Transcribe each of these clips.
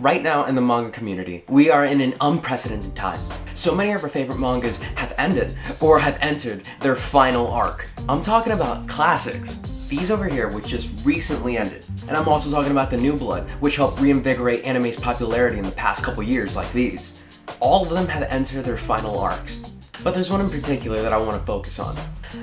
Right now in the manga community, we are in an unprecedented time. So many of our favorite mangas have ended or have entered their final arc. I'm talking about classics. These over here, which just recently ended. And I'm also talking about the new blood, which helped reinvigorate anime's popularity in the past couple years, like these. All of them have entered their final arcs. But there's one in particular that I want to focus on.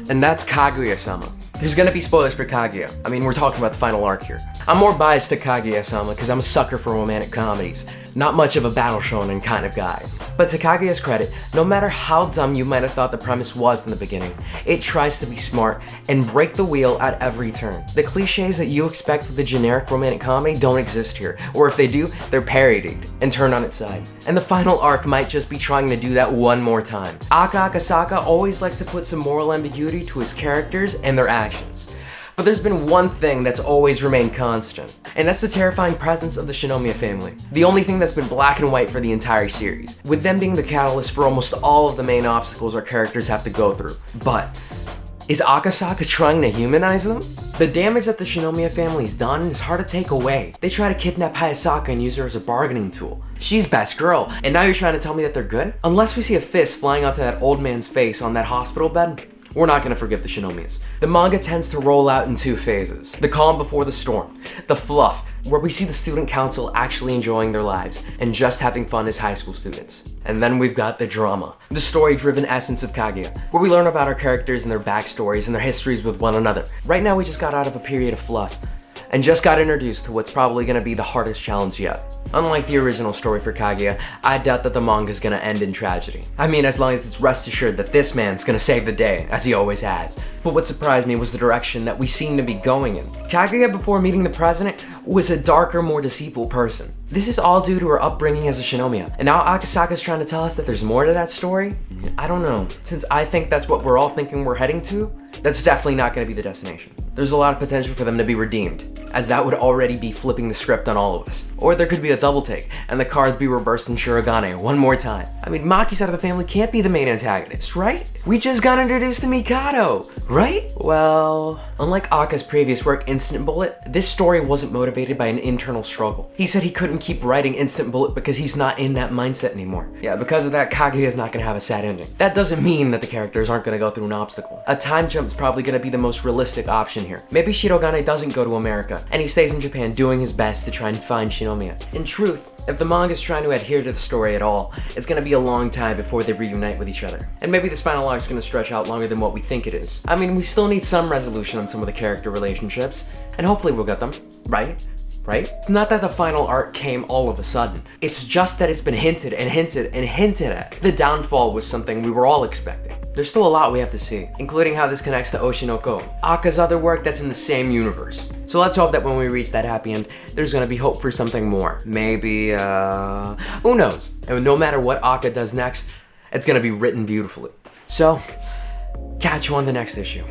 And that's Kaguya Sama. There's gonna be spoilers for Kaguya. I mean, we're talking about the final arc here. I'm more biased to Kaguya Sama because I'm a sucker for romantic comedies. Not much of a battle shonen kind of guy. But to Kaguya's credit, no matter how dumb you might have thought the premise was in the beginning, it tries to be smart and break the wheel at every turn. The cliches that you expect with the generic romantic comedy don't exist here, or if they do, they're parodied and turned on its side. And the final arc might just be trying to do that one more time. Aka Akasaka always likes to put some moral ambiguity to his characters and their actions. But there's been one thing that's always remained constant, and that's the terrifying presence of the Shinomis family. The only thing that's been black and white for the entire series, with them being the catalyst for almost all of the main obstacles our characters have to go through. But is Akasaka trying to humanize them? The damage that the Shinomis family's done is hard to take away. They try to kidnap Hayasaka and use her as a bargaining tool. She's best girl, and now you're trying to tell me that they're good? Unless we see a fist flying onto that old man's face on that hospital bed, we're not gonna forgive the Shinomis. The manga tends to roll out in two phases. The calm before the storm. The fluff, where we see the student council actually enjoying their lives and just having fun as high school students. And then we've got the drama. The story-driven essence of Kaguya, where we learn about our characters and their backstories and their histories with one another. Right now we just got out of a period of fluff and just got introduced to what's probably gonna be the hardest challenge yet. Unlike the original story for Kaguya, I doubt that the manga is gonna end in tragedy. I mean, as long as it's rest assured that this man's gonna save the day, as he always has. But what surprised me was the direction that we seem to be going in. Kaguya, before meeting the president, was a darker, more deceitful person. This is all due to her upbringing as a Shinomiya. And now Akasaka's trying to tell us that there's more to that story? I don't know. Since I think that's what we're all thinking we're heading to, that's definitely not gonna be the destination. There's a lot of potential for them to be redeemed, as that would already be flipping the script on all of us. Or there could be a double take, and the cards be reversed in Shirogane one more time. I mean, Maki's side of the family can't be the main antagonist, right? We just got introduced to Mikado, right? Well, unlike Aka's previous work, Instant Bullet, this story wasn't motivated by an internal struggle. He said he couldn't keep writing Instant Bullet because he's not in that mindset anymore. Yeah, because of that, Kaguya's not gonna have a sad ending. That doesn't mean that the characters aren't gonna go through an obstacle. A time jump's probably gonna be the most realistic option here. Maybe Shirogane doesn't go to America, and he stays in Japan doing his best to try and find Shinomiya. In truth, if the manga's trying to adhere to the story at all, it's gonna be a long time before they reunite with each other. And maybe this final arc's gonna stretch out longer than what we think it is. I mean, we still need some resolution on some of the character relationships, and hopefully we'll get them, right? Right? It's not that the final arc came all of a sudden. It's just that it's been hinted and hinted and hinted at. The downfall was something we were all expecting. There's still a lot we have to see, including how this connects to Oshinoko, Aka's other work that's in the same universe. So let's hope that when we reach that happy end, there's gonna be hope for something more. Maybe, who knows? And no matter what Aka does next, it's gonna be written beautifully. So, catch you on the next issue.